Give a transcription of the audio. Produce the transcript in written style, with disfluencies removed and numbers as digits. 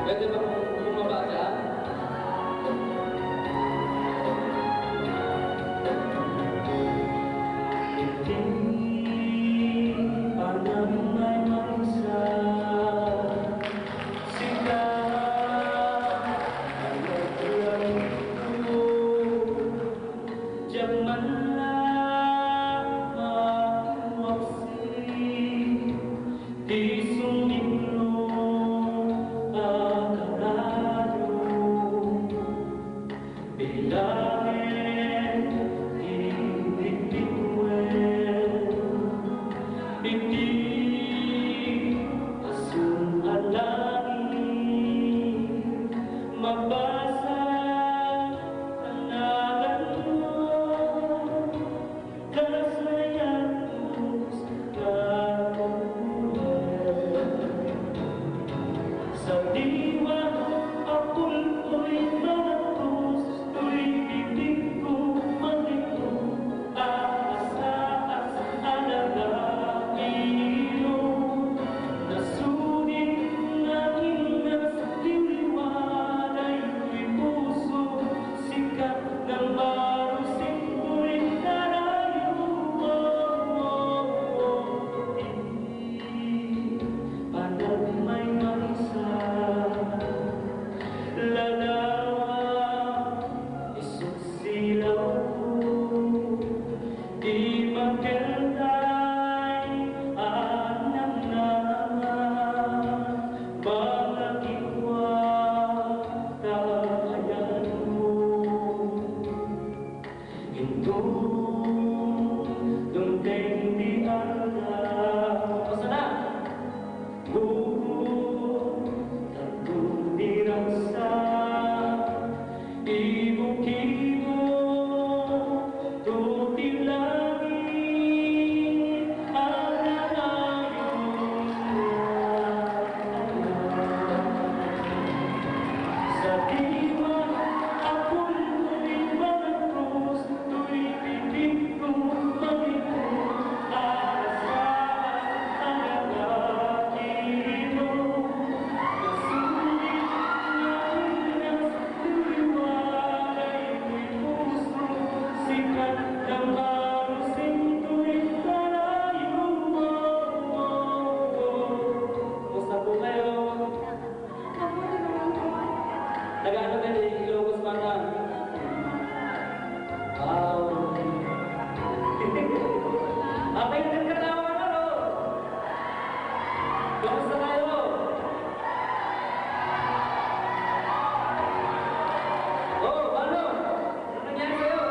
Pwede ba bumaba dyan? Hindi pa naman mansa sila ang naglang ko diyan man lamang waksi di sumiklo ang karado bilangin hindi bituin hindi asungalangin mabasa ang ngalan mo kasayatos kakulan sa diwa apul-puloy matos tuwing ko maliko aas-aas alagailo nasunin na inas diliwanay ko'y puso sikat ng marusing ko'y narayo panag may mansa lalawa isusilaw di magkentay anang naman mga iwa kahayan mo indong dumdeng di alam basta na dirasa ibu-ibu tuti langit alayong sa diwa ako'y magros tu'y bibig ko malikot alas-alas ang agakino sikat ng marusing tuwing karayo mo. Kumusta po kayo? Taga-ano kayo di Ilocos Bataan? Wow! Abay din katawa na no? Kumusta kayo? Oh, ano? Ano nangyari sa'yo?